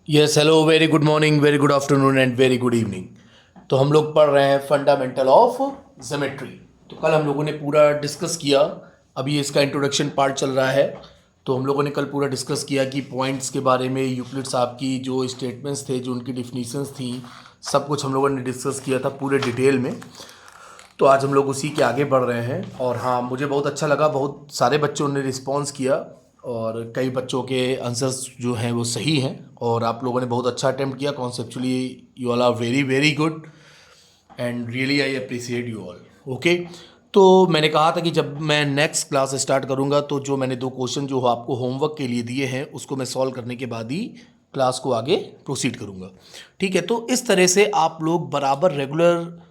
Yes hello, very good morning, very good afternoon and very good evening. तो हम लोग पढ़ रहे हैं फंडामेंटल ऑफ ज्योमेट्री। तो कल हम लोगों ने पूरा डिस्कस किया, अभी इसका इंट्रोडक्शन पार्ट चल रहा है। तो हम लोगों ने कल पूरा डिस्कस किया कि पॉइंट्स के बारे में, यूक्लिड साहब की जो स्टेटमेंट्स थे, जो उनकी डिफिनीशंस थी, सब कुछ हम लोगों ने डिस्कस किया था पूरे डिटेल में। तो आज हम लोग उसी के आगे बढ़ रहे हैं। और हाँ, मुझे बहुत अच्छा लगा, बहुत सारे बच्चों ने रिस्पॉन्स किया और कई बच्चों के आंसर्स जो हैं वो सही हैं। और आप लोगों ने बहुत अच्छा अटेम्प्ट किया। Conceptually you all are very very good and really I appreciate you all. Okay, तो मैंने कहा था कि जब मैं नेक्स्ट क्लास स्टार्ट करूंगा तो जो मैंने 2 क्वेश्चन जो आपको होमवर्क के लिए दिए हैं उसको मैं सॉल्व करने के बाद ही क्लास को आगे प्रोसीड करूंगा। ठीक है, तो इस तरह से आप लोग बराबर रेगुलर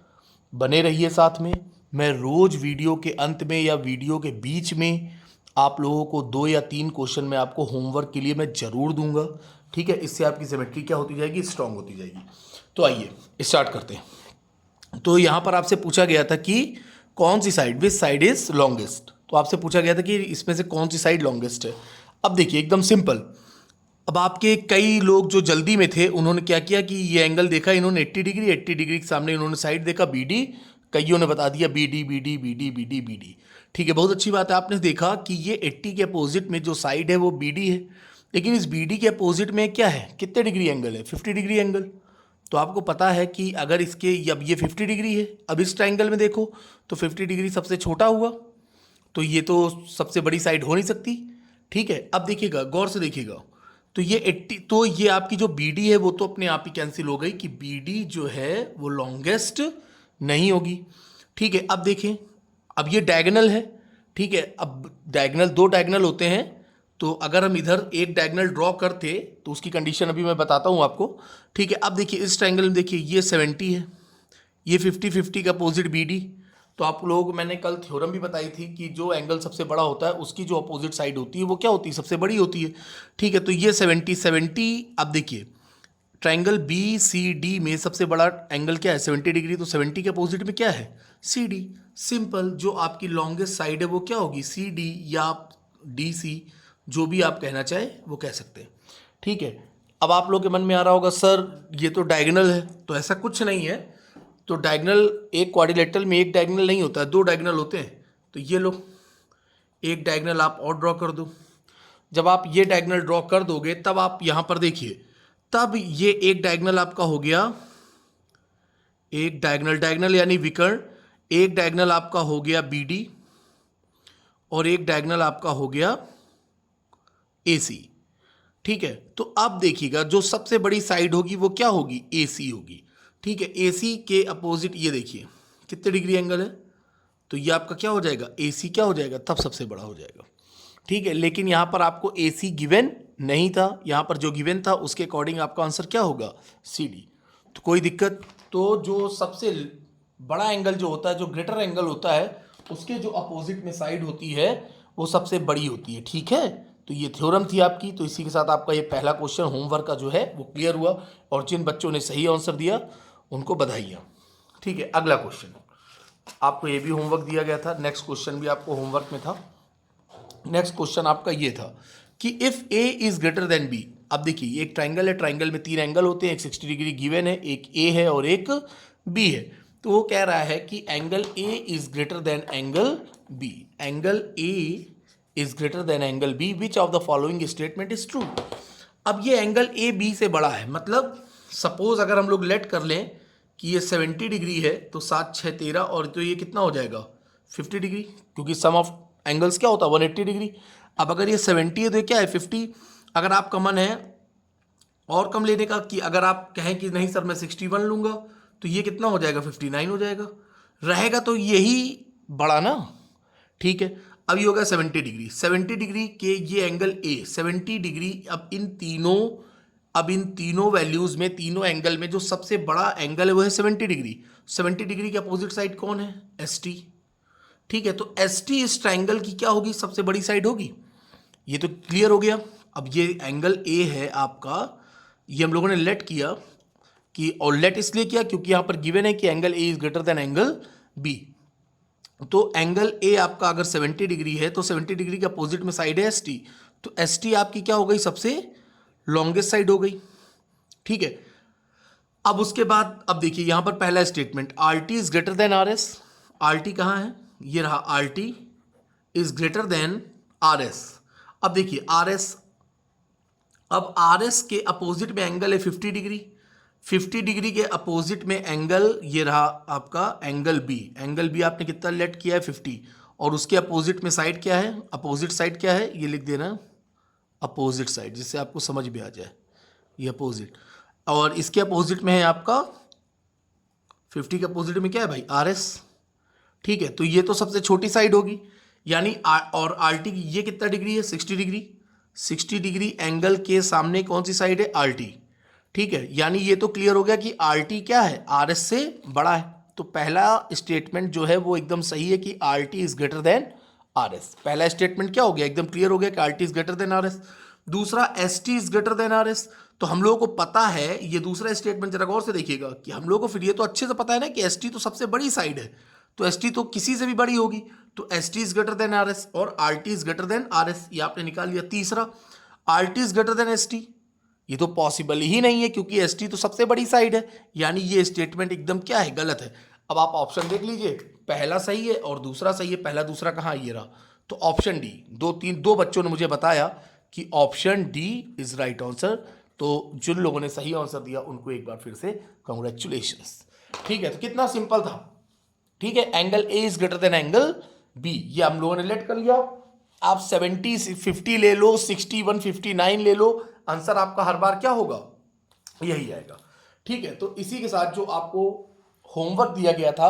बने रहिए साथ में। मैं रोज़ वीडियो के अंत में या वीडियो के बीच में आप लोगों को 2 या 3 क्वेश्चन मैं आपको होमवर्क के लिए मैं ज़रूर दूंगा। ठीक है, इससे आपकी ज्योमेट्री क्या होती जाएगी, स्ट्रांग होती जाएगी। तो आइए स्टार्ट करते हैं। तो यहाँ पर आपसे पूछा गया था कि कौन सी side, which side is longest. तो आपसे पूछा गया था कि इसमें से कौन सी साइड लॉन्गेस्ट है। अब देखिए एकदम सिंपल। अब आपके कई लोग जो जल्दी में थे उन्होंने क्या किया कि ये एंगल देखा इन्होंने 80 डिग्री, 80 डिग्री के सामने इन्होंने साइड देखा BD। कईयों ने बता दिया BD BD BD BD BD। ठीक है, बहुत अच्छी बात है। आपने देखा कि ये 80 के अपोजिट में जो साइड है वो BD है। लेकिन इस BD के अपोजिट में क्या है, कितने डिग्री एंगल है, 50 डिग्री एंगल। तो आपको पता है कि अगर इसके, अब ये 50 डिग्री है, अब इस ट्राइंगल में देखो तो 50 डिग्री सबसे छोटा हुआ, तो ये तो सबसे बड़ी साइड हो नहीं सकती। ठीक है, अब देखिएगा, गौर से देखिएगा। तो ये 80, तो ये आपकी जो BD है वो तो अपने आप ही कैंसिल हो गई कि BD जो है वो लॉन्गेस्ट नहीं होगी। ठीक है, अब देखें, अब ये डायगोनल है। ठीक है, अब डायगोनल, 2 डायगोनल होते हैं। तो अगर हम इधर एक डायगोनल ड्रॉ करते तो उसकी कंडीशन अभी मैं बताता हूँ आपको। ठीक है, अब देखिए इस ट्रायंगल में देखिए ये 70 है, ये 50-50 का अपोजिट BD। तो आप लोग, मैंने कल थ्योरम भी बताई थी कि जो एंगल सबसे बड़ा होता है उसकी जो अपोजिट साइड होती है वो क्या होती है, सबसे बड़ी होती है। ठीक है, तो ये 70-70। अब देखिए ट्रायंगल BCD में सबसे बड़ा एंगल क्या है, 70 डिग्री। तो 70 के अपोजिट में क्या है, CD। सिंपल, जो आपकी लॉन्गेस्ट साइड है वो क्या होगी, CD या आप DC, जो भी आप कहना चाहें वो कह सकते हैं। ठीक है, अब आप लोग के मन में आ रहा होगा सर ये तो डायगोनल है। तो ऐसा कुछ नहीं है। तो डायगोनल, एक क्वाड्रिलेटरल में एक डायगोनल नहीं होता है, 2 डायगोनल होते हैं। तो ये लो, एक डायगोनल आप और ड्रॉ कर दो। जब आप ये डायगोनल ड्रॉ कर दोगे तब आप यहां पर देखिए, तब ये एक डायगोनल आपका हो गया, एक डायगोनल, डायगोनल यानी विकर्ण, एक डायगोनल आपका हो गया BD और एक डायगोनल आपका हो गया AC। ठीक है, तो अब देखिएगा जो सबसे बड़ी साइड होगी वो क्या होगी, AC होगी। ठीक है, AC के अपोजिट ये देखिए कितने डिग्री एंगल है, तो ये आपका क्या हो जाएगा, AC क्या हो जाएगा, तब सबसे बड़ा हो जाएगा। ठीक है, लेकिन यहां पर आपको AC गिवन नहीं था, यहां पर जो गिवन था उसके अकॉर्डिंग आपका आंसर क्या होगा, CD। तो कोई दिक्कत। तो जो सबसे बड़ा एंगल जो होता है, जो ग्रेटर एंगल होता है, उसके जो अपोजिट में साइड होती है वो सबसे बड़ी होती है। ठीक है, तो ये थ्योरम थी आपकी। तो इसी के साथ आपका ये पहला क्वेश्चन होमवर्क का जो है वो क्लियर हुआ। और जिन बच्चों ने सही आंसर दिया उनको बधाइयाँ। ठीक है, अगला क्वेश्चन आपको ये भी होमवर्क दिया गया था, नेक्स्ट क्वेश्चन भी आपको होमवर्क में था। नेक्स्ट क्वेश्चन आपका ये था कि if A is greater then B। अब देखिए एक ट्राइंगल है, ट्राइंगल में 3 एंगल होते हैं, एक 60 डिग्री गिवन है, एक A है और एक B है। तो वो कह रहा है कि angle A is greater than angle B। Angle A is greater than angle B, which of the following statement is true. अब ये एंगल A B से बड़ा है, मतलब सपोज अगर हम लोग लेट कर लें कि ये 70 डिग्री है, तो 7 6 13, और तो ये कितना हो जाएगा 50 डिग्री, क्योंकि सम ऑफ एंगल्स क्या होता है 180 डिग्री। अब अगर ये 70 है तो ये क्या है 50। अगर आपका मन है और कम लेने का, कि अगर आप कहें कि नहीं सर मैं 61 लूंगा, तो ये कितना हो जाएगा 59 हो जाएगा, रहेगा तो यही बड़ा ना। ठीक है, अब ये होगा 70 डिग्री, 70 डिग्री के ये एंगल A 70 डिग्री। अब इन तीनों वैल्यूज में, तीनों एंगल में जो सबसे बड़ा एंगल है वो है 70 डिग्री। 70 डिग्री के अपोजिट साइड कौन है, ST। ठीक है, तो ST इस ट्राइंगल की क्या होगी, सबसे बड़ी साइड होगी। ये तो क्लियर हो गया। अब ये एंगल A है आपका, ये हम लोगों ने लेट किया कि, और लेट इसलिए किया क्योंकि यहां पर गिवन है कि angle A is greater than angle B। तो एंगल A आपका अगर 70 डिग्री है तो 70 डिग्री के अपोजिट में साइड है ST। तो ST आपकी क्या हो गई, सबसे लॉन्गेस्ट साइड हो गई। ठीक है। अब उसके बाद अब देखिए यहां पर पहला statement, are T is greater than R S. R T कहाँ है, ये रहा, are T is greater than R S. अब देखिए आर एस, अब आर एस के अपोजिट में एंगल है 50 डिग्री। 50 डिग्री के अपोजिट में एंगल ये रहा आपका एंगल बी। एंगल बी आपने कितना लेट किया है 50, और उसके अपोजिट में साइड क्या है, अपोजिट साइड क्या है, ये लिख देना अपोजिट साइड, जिससे आपको समझ में आ जाए, ये अपोजिट। और इसके अपोजिट में है आपका 50 के अपोजिट में क्या है भाई, आर एस। ठीक है, तो ये तो सबसे छोटी साइड होगी, यानी और आर टी ये कितना डिग्री है, 60 डिग्री। 60 डिग्री एंगल के सामने कौन सी साइड है, आर टी। ठीक है, यानी ये तो क्लियर हो गया कि आर टी क्या है, आर एस से बड़ा है। तो पहला स्टेटमेंट जो है वो एकदम सही है कि R T is greater than R S. पहला स्टेटमेंट क्या हो गया, एकदम क्लियर हो गया कि R T is greater than R S. दूसरा, S T is greater than R S. तो हम लोगों को पता है, ये दूसरा स्टेटमेंट जरा गौर से देखिएगा कि हम लोगों को फिर ये तो अच्छे से पता है ना कि एस टी तो सबसे बड़ी साइड है, तो एस टी तो किसी से भी बड़ी होगी, तो S T is greater than R S और R T is greater than R S, ये आपने निकाल लिया। तीसरा, R T is greater than S T, ये तो पॉसिबल ही नहीं है क्योंकि एस टी तो सबसे बड़ी साइड है, यानी ये स्टेटमेंट एकदम क्या है, गलत है। अब आप ऑप्शन देख लीजिए, पहला सही है और दूसरा सही है। पहला दूसरा कहाँ, ये रहा, तो ऑप्शन डी। दो बच्चों ने मुझे बताया कि option D is right answer. तो जिन लोगों ने सही आंसर दिया उनको एक बार फिर से कांग्रेचुलेशंस। ठीक है, तो कितना सिंपल था। ठीक है, angle A is greater than angle B, ये हम लोगों ने लेट कर लिया। आप 70 50 ले लो, 60 159 ले लो, आंसर आपका हर बार क्या होगा, यही आएगा। ठीक है, तो इसी के साथ जो आपको होमवर्क दिया गया था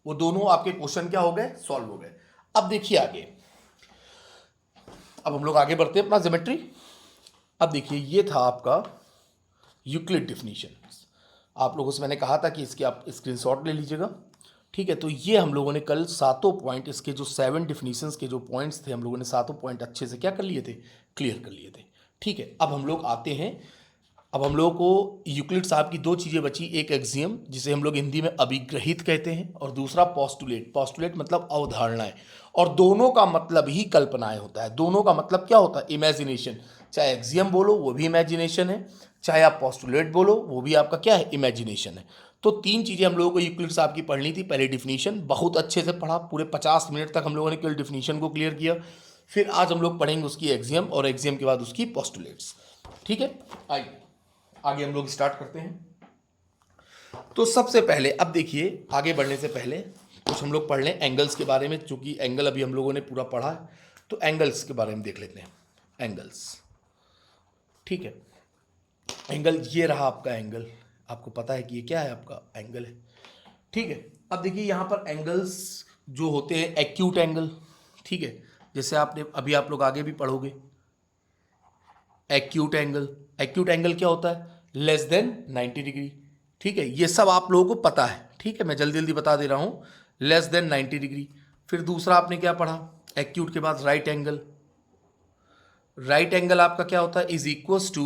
वो दोनों आपके क्वेश्चन क्या हो गए, सॉल्व हो गए। अब देखिए आगे, अब हम लोग आगे बढ़ते हैं अपना ज्योमेट्री। अब देखिए ये था आपका यूक्लिड डेफिनेशन। आप लोगों से मैंने कहा था कि इसके आप स्क्रीनशॉट ले लीजिएगा। ठीक है, तो ये हम लोगों ने कल सातों पॉइंट, इसके जो 7 डिफिनीशंस के जो पॉइंट्स थे, हम लोगों ने सातों पॉइंट अच्छे से क्या कर लिए थे, क्लियर कर लिए थे। ठीक है, अब हम लोग आते हैं, अब हम लोगों को यूक्लिड साहब की दो चीज़ें बची, एक एक्सियम जिसे हम लोग हिंदी में अभिग्रहित कहते हैं, और दूसरा पोस्टुलेट। पोस्टुलेट मतलब अवधारणाएं, और दोनों का मतलब ही कल्पनाएं होता है। दोनों का मतलब क्या होता है, इमेजिनेशन। चाहे एक्सियम बोलो वो भी इमेजिनेशन है, चाहे आप पोस्टुलेट बोलो वो भी आपका क्या है, इमेजिनेशन है। तो तीन चीज़ें हम लोगों को यूक्लिड साहब की पढ़नी थी। पहले डिफिनीशन बहुत अच्छे से पढ़ा, पूरे 50 मिनट तक हम लोगों ने केवल डिफिनीशन को क्लियर किया। फिर आज हम लोग पढ़ेंगे उसकी एक्सियम, और एक्सियम के बाद उसकी पोस्टुलेट्स। ठीक है, आइए आगे हम लोग स्टार्ट करते हैं। तो सबसे पहले अब देखिए, आगे बढ़ने से पहले कुछ हम लोग पढ़ लें एंगल्स के बारे में, चूंकि एंगल अभी हम लोगों ने पूरा पढ़ा है, तो एंगल्स के बारे में देख लेते हैं। एंगल्स, ठीक है, एंगल ये रहा आपका एंगल, आपको पता है कि ये क्या है, आपका एंगल है। ठीक है, अब देखिए यहाँ पर एंगल्स जो होते हैं, एक्यूट एंगल, ठीक है, जैसे आपने अभी आप लोग आगे भी पढ़ोगे एक्यूट एंगल। एक्यूट एंगल क्या होता है, लेस देन 90 डिग्री। ठीक है, ये सब आप लोगों को पता है। ठीक है, मैं जल्दी जल्दी बता दे रहा हूँ, लेस देन 90 डिग्री। फिर दूसरा आपने क्या पढ़ा, एक्यूट के बाद राइट एंगल। राइट एंगल आपका क्या होता है, इज इक्वल्स टू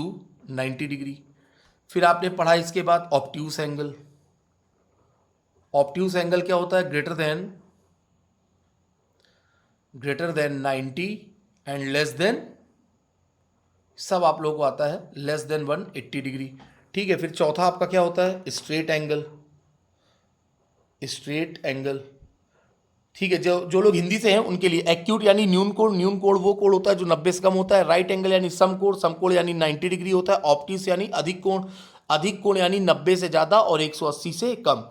90 डिग्री। फिर आपने पढ़ा इसके बाद ऑब्ट्यूस एंगल। ऑब्ट्यूस एंगल क्या होता है, greater than 90 and less than, सब आप लोगों को आता है, लेस देन 180 डिग्री। ठीक है, फिर चौथा आपका क्या होता है, स्ट्रेट एंगल। स्ट्रेट एंगल, ठीक है, जो लोग हिंदी से हैं उनके लिए एक्यूट यानी न्यून कोण। न्यून कोण वो कोण होता है जो 90 से कम होता है। राइट एंगल यानी सम कोण। सम कोण यानी 90 डिग्री होता है। ऑप्टिस यानी अधिक कोण। अधिक कोण यानी 90 से ज़्यादा और 180 से कम।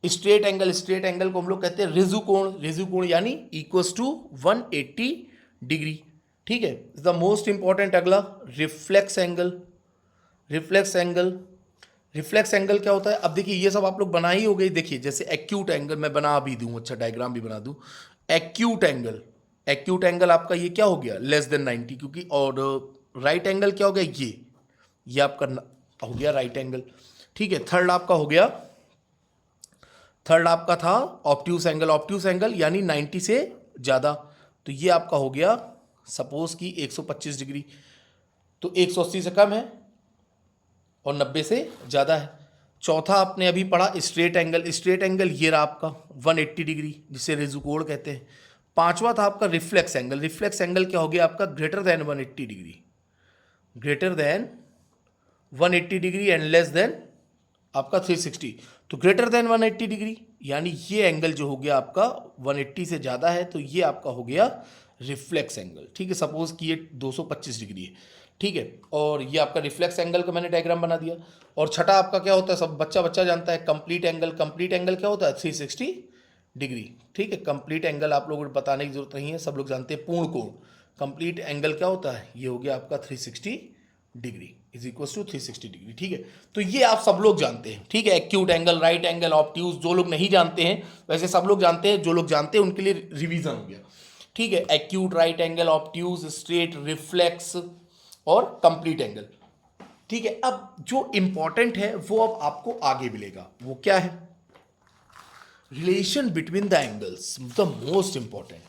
स्ट्रेट एंगल को हम लोग कहते हैं रिजु कोण। रिजु कोण यानी इक्वल्स टू 180 डिग्री। ठीक है, द मोस्ट इंपॉर्टेंट अगला reflex angle. Reflex angle, reflex angle क्या होता है, अब देखिए ये सब आप लोग बना ही हो गई। देखिए जैसे एक्यूट एंगल मैं बना भी दूं, अच्छा डायग्राम भी बना दूं। एक्यूट एंगल, एक्यूट एंगल आपका ये क्या हो गया, लेस देन 90, क्योंकि और राइट एंगल क्या हो गया, ये आपका हो गया राइट एंगल। ठीक है, थर्ड आपका हो गया, थर्ड आपका था ऑब्ट्यूस एंगल। ऑब्ट्यूस एंगल यानी 90 से ज़्यादा, तो ये आपका हो गया सपोज कि 125 डिग्री, तो 180 से कम है और 90 से ज़्यादा है। चौथा आपने अभी पढ़ा स्ट्रेट एंगल। स्ट्रेट एंगल ये रहा आपका 180 डिग्री, जिसे रेजुकोण कहते हैं। पांचवा था आपका रिफ्लेक्स एंगल। रिफ्लेक्स एंगल क्या हो गया आपका, greater than 180 degree. Greater than 180 degree and less than आपका 360, तो ग्रेटर देन 180 डिग्री, यानी ये एंगल जो हो गया आपका 180 से ज़्यादा है, तो ये आपका हो गया रिफ्लेक्स एंगल। ठीक है, सपोज कि ये 225 डिग्री है। ठीक है, और ये आपका रिफ्लेक्स एंगल का मैंने डायग्राम बना दिया। और छठा आपका क्या होता है, सब बच्चा बच्चा जानता है, कंप्लीट एंगल। कंप्लीट एंगल क्या होता है, 360 डिग्री। ठीक है, कंप्लीट एंगल आप लोगों को बताने की जरूरत नहीं है, सब लोग जानते हैं पूर्ण कोण। कंप्लीट एंगल क्या होता है, ये हो गया आपका 360 degree is equal to 360 degree. ठीक है, तो ये आप सब लोग जानते हैं। ठीक है, acute angle, right angle, obtuse, जो लोग नहीं जानते हैं वैसे सब लोग जानते हैं, जो लोग जानते हैं उनके लिए रिवीजन हो गया। ठीक है, acute, right angle, obtuse, straight, reflex और कंप्लीट एंगल। ठीक है, अब जो इंपॉर्टेंट है वो अब आपको आगे मिलेगा, वो क्या है, relation between the angles, the most important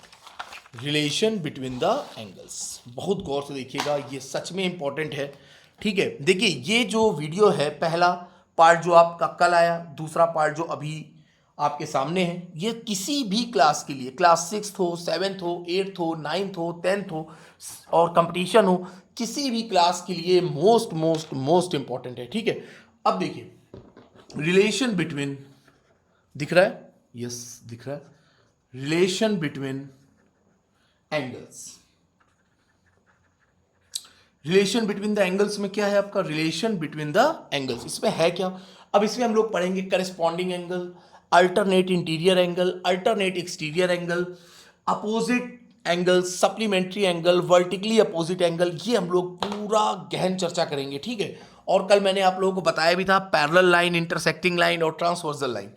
relation between the angles. बहुत गौर से देखिएगा, ये सच में इंपॉर्टेंट है। ठीक है, देखिए ये जो वीडियो है, पहला पार्ट जो आपका कल आया, दूसरा पार्ट जो अभी आपके सामने है, ये किसी भी क्लास के लिए, क्लास 6th हो, 7th हो, 8th हो, 9th हो, 10th हो और कंपटीशन हो, किसी भी क्लास के लिए मोस्ट मोस्ट मोस्ट इंपॉर्टेंट है। ठीक है, अब देखिए रिलेशन बिटवीन, दिख रहा है, यस दिख रहा है, relation between angles. Relation between the angles में क्या है आपका, रिलेशन बिटवीन द एंगल्स, इसमें है क्या, अब इसमें हम लोग पढ़ेंगे corresponding angle, alternate interior angle, alternate exterior angle, opposite angle, supplementary angle, vertically opposite angle, ये हम लोग पूरा गहन चर्चा करेंगे। ठीक है, और कल मैंने आप लोगों को बताया भी था पैरेलल लाइन, इंटरसेक्टिंग लाइन और ट्रांसवर्सल लाइन।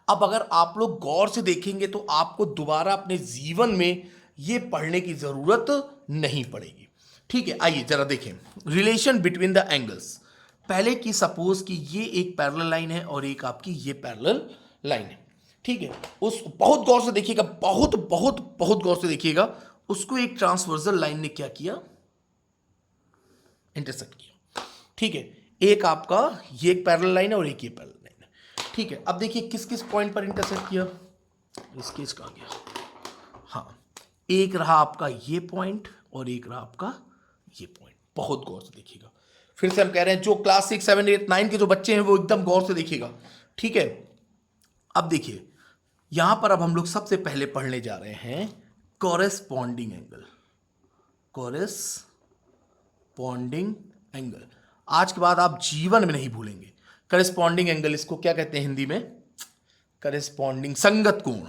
अब अगर आप लोग गौर से देखेंगे तो आपको दोबारा अपने जीवन में ये पढ़ने की जरूरत नहीं पड़ेगी। ठीक है, आइए जरा देखें रिलेशन बिटवीन द एंगल्स। पहले की सपोज कि ये एक पैरेलल लाइन है और एक आपकी ये पैरेलल लाइन है। ठीक है, उस बहुत गौर से देखिएगा, बहुत बहुत बहुत गौर से देखिएगा, उसको एक ट्रांसवर्सल लाइन ने क्या किया, इंटरसेक्ट किया। ठीक है, एक आपका ये एक पैरेलल लाइन है और एक ये पैरेलल लाइन है। ठीक है, अब देखिए किस किस पॉइंट पर इंटरसेक्ट किया, स्केच का गया, हाँ, एक रहा आपका ये पॉइंट और एक रहा आपका ये पॉइंट। बहुत गौर से देखिएगा, फिर से हम कह रहे हैं जो क्लास 6, 7, 8, 9 के जो बच्चे हैं वो एकदम गौर से देखिएगा। ठीक है, अब देखिए यहां पर अब हम लोग सबसे पहले पढ़ने जा रहे हैं कॉरेस्पॉन्डिंग एंगल। कॉरेस्पॉन्डिंग एंगल आज के बाद आप जीवन में नहीं भूलेंगे। करेस्पॉन्डिंग एंगल, इसको क्या कहते हैं हिंदी में, करेस्पॉन्डिंग, संगत कोण,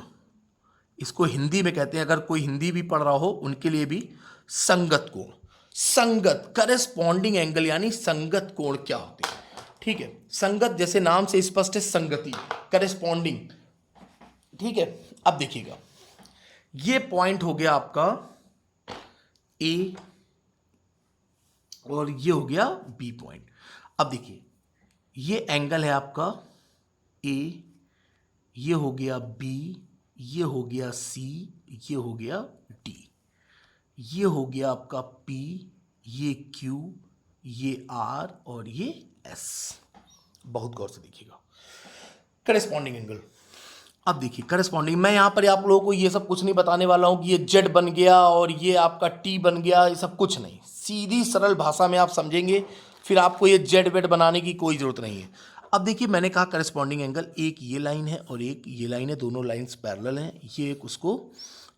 इसको हिंदी में कहते हैं। अगर कोई हिंदी भी पढ़ रहा हो उनके लिए भी संगत कोण, संगत, करेस्पॉन्डिंग एंगल यानी संगत कोण क्या होते हैं। ठीक है, संगत जैसे नाम से स्पष्ट है, संगति, करेस्पॉन्डिंग। ठीक है, अब देखिएगा ये पॉइंट हो गया आपका ए और ये हो गया बी पॉइंट। अब देखिए ये एंगल है आपका ए, ये हो गया बी, ये हो गया सी, ये हो गया डी, ये हो गया आपका पी, ये क्यू, ये आर और ये एस। बहुत गौर से देखिएगा करेस्पॉन्डिंग एंगल। अब देखिए करेस्पॉन्डिंग, मैं यहां पर आप लोगों को ये सब कुछ नहीं बताने वाला हूं कि ये जेड बन गया और ये आपका टी बन गया, ये सब कुछ नहीं, सीधी सरल भाषा में आप समझेंगे, फिर आपको ये जेड वेड बनाने की कोई जरूरत नहीं है। अब देखिए मैंने कहा करेस्पॉन्डिंग एंगल, एक ये लाइन है और एक ये लाइन है, दोनों लाइंस पैरेलल हैं, ये एक उसको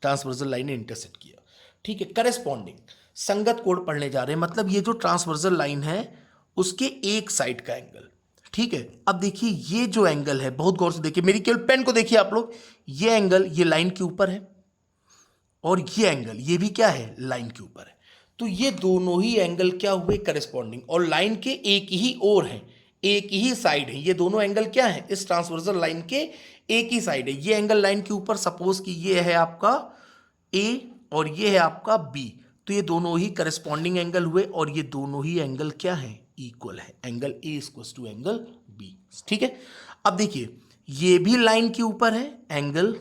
ट्रांसवर्सल लाइन ने इंटरसेक्ट किया। ठीक है, करेस्पॉन्डिंग संगत कोण पढ़ने जा रहे हैं, मतलब ये जो ट्रांसवर्सल लाइन है उसके एक साइड का एंगल। ठीक है, अब देखिए ये जो एंगल है, बहुत गौर से देखिए, मेरी केवल पेन को देखिए आप लोग, ये एंगल ये लाइन के ऊपर है और ये एंगल ये भी क्या है, लाइन के ऊपर है। तो ये दोनों ही एंगल क्या हुए, करेस्पॉन्डिंग, और लाइन के एक ही ओर है, एक ही साइड है। ये दोनों एंगल क्या है, इस ट्रांसवर्सल लाइन के एक ही साइड है। ये एंगल लाइन के ऊपर, सपोज कि ये है आपका ए और ये है आपका बी, तो ये दोनों ही करेस्पॉन्डिंग एंगल हुए और ये दोनों ही एंगल क्या है, इक्वल है, angle A equals to angle B. ठीक है, अब देखिए ये भी लाइन के ऊपर है एंगल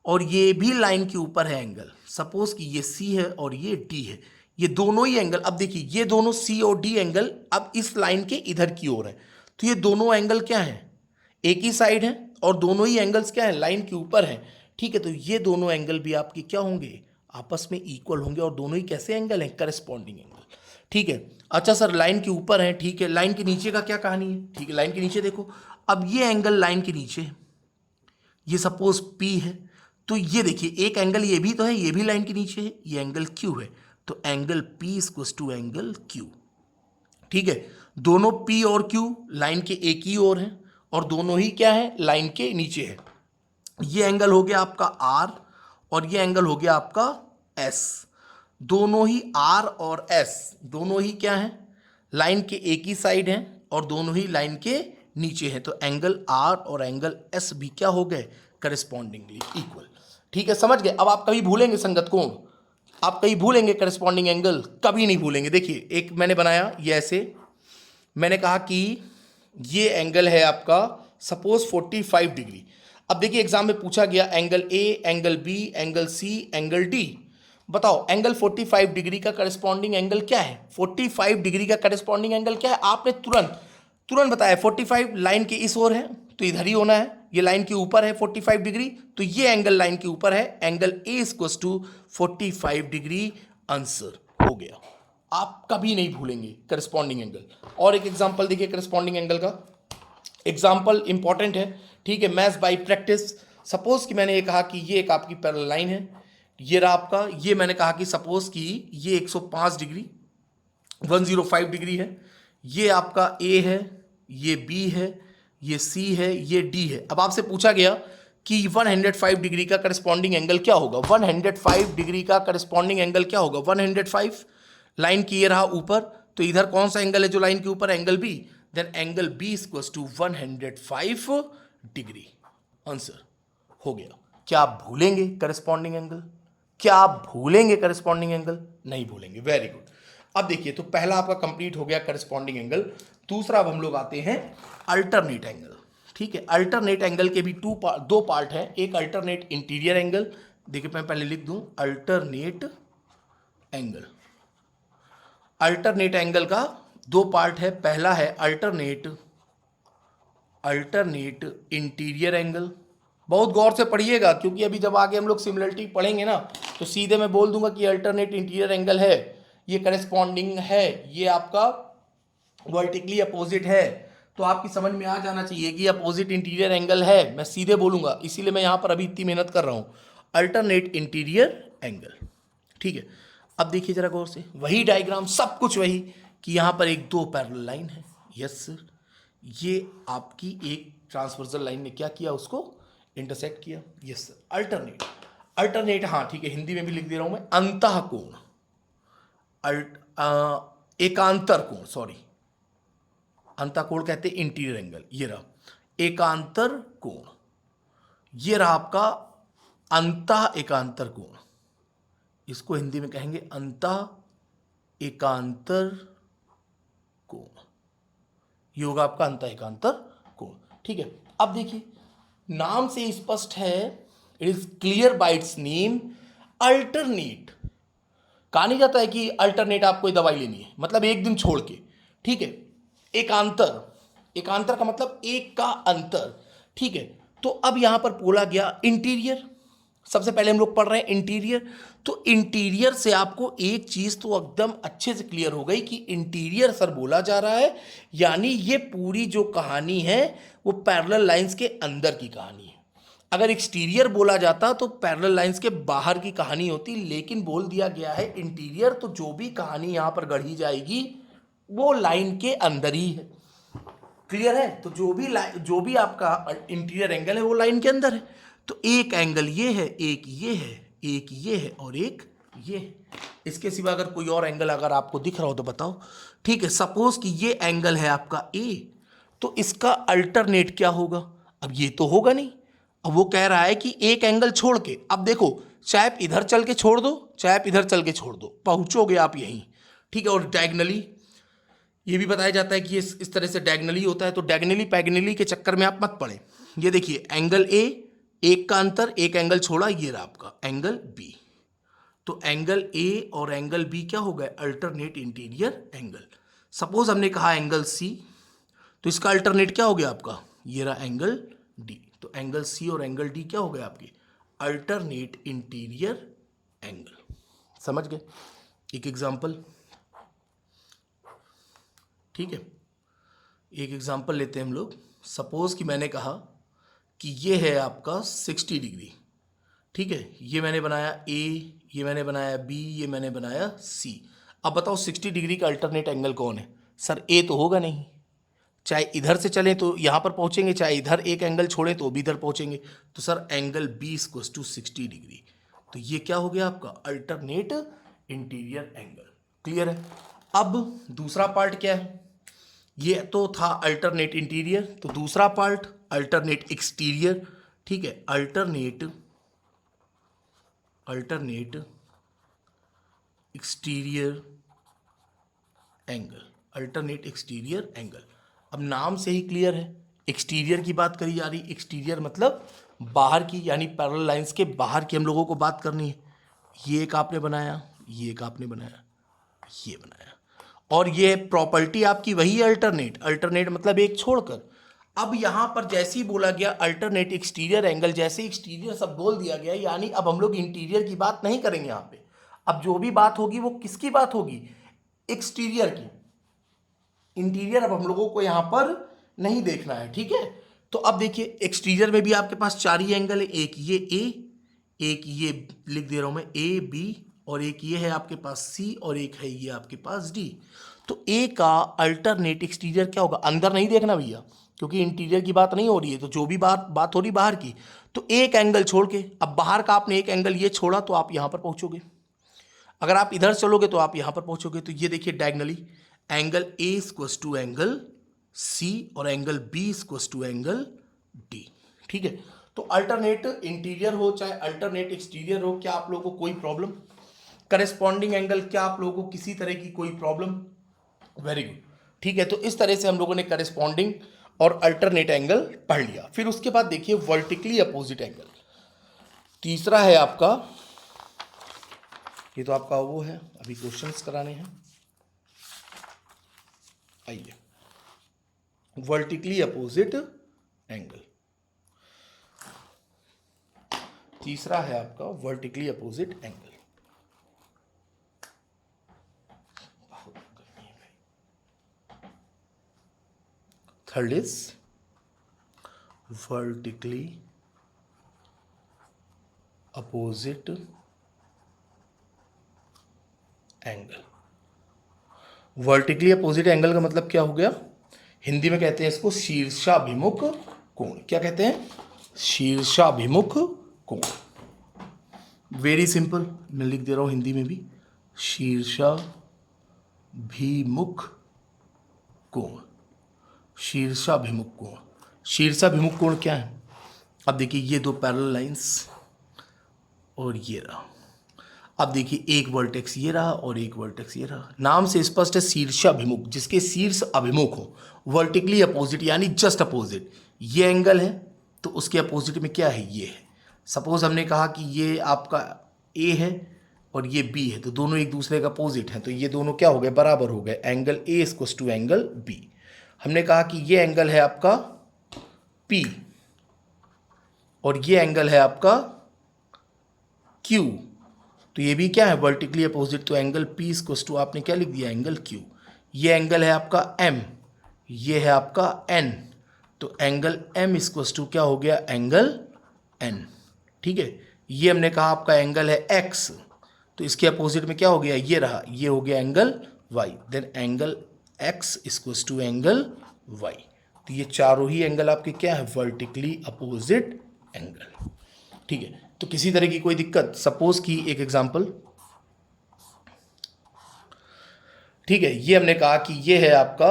और ये भी लाइन के ऊपर है एंगल, सपोज कि ये सी है और ये डी है, ये दोनों ही एंगल, अब देखिए ये दोनों सी और डी एंगल अब इस लाइन के इधर की ओर है, तो ये दोनों एंगल क्या है, एक ही साइड है और दोनों ही एंगल्स क्या है, लाइन के ऊपर है। ठीक है, तो ये दोनों एंगल भी आपके क्या होंगे, आपस में इक्वल होंगे और दोनों ही कैसे एंगल हैं, करेस्पॉन्डिंग एंगल। ठीक है। अच्छा सर लाइन के ऊपर है, ठीक है, लाइन के नीचे का क्या कहानी है? ठीक है, लाइन के नीचे देखो, अब ये एंगल लाइन के नीचे है, ये सपोज P है, तो ये देखिए एक एंगल ये भी तो है, ये भी लाइन के नीचे है, ये एंगल Q है, तो angle P equals to angle Q। ठीक है, दोनों P और Q लाइन के एक ही ओर हैं और दोनों ही क्या है, लाइन के नीचे है। ये एंगल हो गया आपका R और ये एंगल हो गया आपका S। दोनों ही R और S दोनों ही क्या है, लाइन के एक ही साइड हैं और दोनों ही लाइन के नीचे हैं, तो एंगल R और एंगल S भी क्या हो गए, करस्पॉन्डिंगली इक्वल। ठीक है, समझ गए। अब आप कभी भूलेंगे संगत कोण, आप कहीं भूलेंगे करस्पॉन्डिंग एंगल, कभी नहीं भूलेंगे। देखिए एक मैंने बनाया ये ऐसे, मैंने कहा कि ये एंगल है आपका सपोज 45 डिग्री। अब देखिए एग्जाम में पूछा गया angle A, angle B, angle C, angle D, बताओ एंगल 45 डिग्री का करस्पॉन्डिंग एंगल क्या है? 45 डिग्री का करस्पॉन्डिंग एंगल क्या है? आपने तुरंत तुरंत बताया 45 लाइन के इस ओर है तो इधर ही होना है, ये लाइन के ऊपर है 45 डिग्री, तो ये एंगल लाइन के ऊपर है, angle A equals to 45 degree, answer हो गया। आप कभी नहीं भूलेंगे करस्पॉन्डिंग एंगल। और एक एग्जांपल देखिए करस्पॉन्डिंग एंगल का, एग्जांपल इंपॉर्टेंट है, ठीक है, मैथ्स बाय प्रैक्टिस। सपोज कि मैंने ये कहा कि ये एक आपकी पैरेलल लाइन है, ये रहा आपका, ये मैंने कहा कि सपोज कि ये 105 डिग्री 105 डिग्री है, ये आपका ए है, ये बी है, ये सी है, ये डी है। अब आपसे पूछा गया कि 105 डिग्री का करस्पॉन्डिंग एंगल क्या होगा? 105 डिग्री का करस्पॉन्डिंग एंगल क्या होगा? 105 लाइन की ये रहा ऊपर, तो इधर कौन सा एंगल है जो लाइन के ऊपर? Angle B, then angle B equals to 105 degree, answer हो गया। क्या आप भूलेंगे करस्पॉन्डिंग एंगल? क्या आप भूलेंगे करस्पॉन्डिंग एंगल? नहीं भूलेंगे, वेरी गुड। अब देखिए तो पहला आपका कंप्लीट हो गया करस्पॉन्डिंग एंगल। दूसरा अब हम लोग आते हैं अल्टरनेट एंगल। ठीक है, अल्टरनेट एंगल के भी दो पार्ट है, एक अल्टरनेट इंटीरियर एंगल, देखिए मैं पहले लिख दूं अल्टरनेट एंगल। अल्टरनेट एंगल का दो पार्ट है, पहला है अल्टरनेट इंटीरियर एंगल। बहुत गौर से पढ़िएगा क्योंकि अभी जब आगे हम लोग सिमिलरिटी पढ़ेंगे ना तो सीधे मैं बोल दूंगा कि अल्टरनेट इंटीरियर एंगल है, ये करस्पॉन्डिंग है, ये आपका वर्टिकली अपोजिट है, तो आपकी समझ में आ जाना चाहिए कि अपोजिट इंटीरियर एंगल है, मैं सीधे बोलूंगा, इसीलिए मैं यहां पर अभी इतनी मेहनत कर रहा हूं, अल्टरनेट इंटीरियर एंगल। ठीक है, अब देखिए जरा गौर से, वही डायग्राम, सब कुछ वही, कि यहां पर एक दो पैरेलल लाइन है, यस सर, ये आपकी एक ट्रांसवर्सल लाइन ने क्या किया, उसको इंटरसेक्ट किया, यस सर। अल्टरनेट हाँ ठीक है, हिंदी में भी लिख दे रहा हूं मैं, अंतःकोण, एकांतर कोण, सॉरी, अंतःकोण कहते हैं इंटीरियर एंगल, ये रहा एकांतर कोण, ये रहा आपका अंतः एकांतर कोण, इसको हिंदी में कहेंगे अंतः एकांतर कोण, ये होगा आपका अंतः एकांतर कोण। ठीक है, अब देखिए नाम से स्पष्ट है, it is clear by it's name, alternate. कहा नहीं जाता है कि अल्टरनेट आपको कोई दवाई लेनी है, मतलब एक दिन छोड़ के, ठीक है। एकांतर, एकांतर का मतलब एक का अंतर, ठीक है। तो अब यहां पर बोला गया इंटीरियर, सबसे पहले हम लोग पढ़ रहे हैं इंटीरियर, तो इंटीरियर से आपको एक चीज तो एकदम अच्छे से क्लियर हो गई कि इंटीरियर सर बोला जा रहा है, यानी ये पूरी जो कहानी है वो पैरेलल लाइंस के अंदर की कहानी है। अगर एक्सटीरियर बोला जाता तो पैरेलल लाइंस के बाहर की कहानी होती, लेकिन बोल दिया गया है इंटीरियर, तो जो भी कहानी यहां पर गढ़ी जाएगी वो लाइन के अंदर ही है। क्लियर है? तो जो भी आपका इंटीरियर एंगल है वो लाइन के अंदर है। तो एक एंगल ये है, एक ये है, एक ये है और एक ये है। इसके सिवा अगर कोई और एंगल अगर आपको दिख रहा हो तो बताओ। ठीक है, सपोज कि ये एंगल है आपका ए, तो इसका अल्टरनेट क्या होगा? अब ये तो होगा नहीं, अब वो कह रहा है कि एक एंगल छोड़ के, अब देखो चाहे आप इधर चल के छोड़ दो, चाहे आप इधर चल के छोड़ दो, पहुंचोगे आप यहीं। ठीक है, और डायगनली ये भी बताया जाता है कि इस तरह से डायगनली होता है, तो डायगनली पैगनली के चक्कर में आप मत पड़े। ये देखिए एंगल ए, एक का अंतर, एक एंगल छोड़ा, ये रहा आपका एंगल बी, तो एंगल ए और एंगल बी क्या हो गए? Alternate interior angle. सपोज हमने कहा एंगल सी, तो इसका अल्टरनेट क्या हो गया आपका? ये रहा एंगल डी, तो एंगल सी और एंगल डी क्या हो गए आपके? Alternate interior angle. समझ गए? एक एग्जांपल, ठीक है, एक एग्जांपल लेते हैं हम लोग। सपोज कि मैंने कहा कि ये है आपका 60 डिग्री, ठीक है, ये मैंने बनाया ए, ये मैंने बनाया बी, ये मैंने बनाया सी। अब बताओ 60 डिग्री का अल्टरनेट एंगल कौन है? सर ए तो होगा नहीं, चाहे इधर से चलें तो यहाँ पर पहुँचेंगे, चाहे इधर एक एंगल छोड़ें तो भी इधर पहुँचेंगे। तो sir angle B equals to 60 degree. तो ये क्या हो गया आपका अल्टरनेट इंटीरियर एंगल। क्लियर है? अब दूसरा पार्ट क्या है? ये तो था अल्टरनेट इंटीरियर, तो दूसरा पार्ट अल्टरनेट एक्सटीरियर। ठीक है, alternate exterior angle, alternate exterior angle. अब नाम से ही क्लियर है, एक्सटीरियर की बात करी जा रही। एक्सटीरियर मतलब बाहर की, यानी पैरेलल लाइंस के बाहर की हम लोगों को बात करनी है। ये एक आपने बनाया, ये एक आपने बनाया, ये बनाया, और ये प्रॉपर्टी आपकी वही है अल्टरनेट। अल्टरनेट मतलब एक छोड़कर। अब यहां पर जैसे ही बोला गया अल्टरनेट एक्सटीरियर एंगल, जैसे एक्सटीरियर सब बोल दिया गया, यानी अब हम लोग इंटीरियर की बात नहीं करेंगे यहां पे। अब जो भी बात होगी वो किसकी बात होगी? एक्सटीरियर की। इंटीरियर अब हम लोगों को यहां पर नहीं देखना है। ठीक है, तो अब देखिए एक्सटीरियर में भी आपके पास चार ही एंगल है। एक ये ए, एक ये लिख दे रहा हूं मैं ए बी, और एक ये है आपके पास सी, और एक है ये आपके पास डी। तो ए का अल्टरनेट एक्सटीरियर क्या होगा? अंदर नहीं देखना भैया, क्योंकि इंटीरियर की बात नहीं हो रही है, तो जो भी बात हो रही बाहर की। तो एक एंगल छोड़ के, अब बाहर का आपने एक एंगल ये छोड़ा तो आप यहां पर पहुंचोगे। अगर आप इधर चलोगे तो आप यहां पर पहुंचोगे। तो ये देखिए diagonally angle A equals to angle C और angle B equals to angle D. ठीक है, तो अल्टरनेट इंटीरियर हो चाहे अल्टरनेट एक्सटीरियर हो, क्या आप लोगों को कोई प्रॉब्लम? करेस्पॉन्डिंग एंगल, क्या आप लोगों को किसी तरह की कोई प्रॉब्लम? Very good. ठीक है, तो इस तरह से हम लोगों ने करेस्पॉन्डिंग और अल्टरनेट एंगल पढ़ लिया। फिर उसके बाद देखिए वर्टिकली अपोजिट एंगल। तीसरा है आपका, ये तो आपका वो है, अभी क्वेश्चंस कराने हैं। आइए, वर्टिकली अपोजिट एंगल। तीसरा है आपका vertically opposite angle. Third is vertically opposite angle. Vertically opposite angle का मतलब क्या हो गया? हिंदी में कहते हैं इसको शीर्षाभिमुख कोण। क्या कहते हैं? शीर्षाभिमुख कोण। वेरी सिंपल, मैं लिख दे रहा हूं हिंदी में भी, शीर्षाभिमुख कोण। शीर्षाभिमुख कोण। शीर्षाभिमुख कोण क्या है? अब देखिए ये दो पैरेलल लाइंस और ये रहा। अब देखिए एक वर्टेक्स ये रहा और एक वर्टेक्स ये रहा। नाम से स्पष्ट है शीर्षाभिमुख, जिसके शीर्ष अभिमुख हो। वर्टिकली अपोजिट यानी जस्ट अपोजिट। ये एंगल है तो उसके अपोजिट में क्या है? ये है। सपोज हमने कहा कि ये आपका ए है और ये बी है, तो दोनों एक दूसरे का अपोजिट हैं, तो ये दोनों क्या हो गए? बराबर हो गए। Angle A equals to angle B. हमने कहा कि ये एंगल है आपका पी और ये एंगल है आपका क्यू, तो ये भी क्या है? Vertically opposite. तो एंगल पी इक्वल्स टू आपने क्या लिख दिया? Angle Q. ये एंगल है आपका एम, ये है आपका एन, तो एंगल एम इक्वल्स टू क्या हो गया? Angle N. ठीक है, ये हमने कहा आपका एंगल है एक्स, तो इसके अपोजिट में क्या हो गया? ये रहा, ये हो गया angle Y. Then angle X equals to angle Y. तो ये चारों ही एंगल आपके क्या है? Vertically opposite angle. ठीक है, तो किसी तरह की कोई दिक्कत? सपोज की एक एग्जांपल, ठीक है, ये हमने कहा कि ये है आपका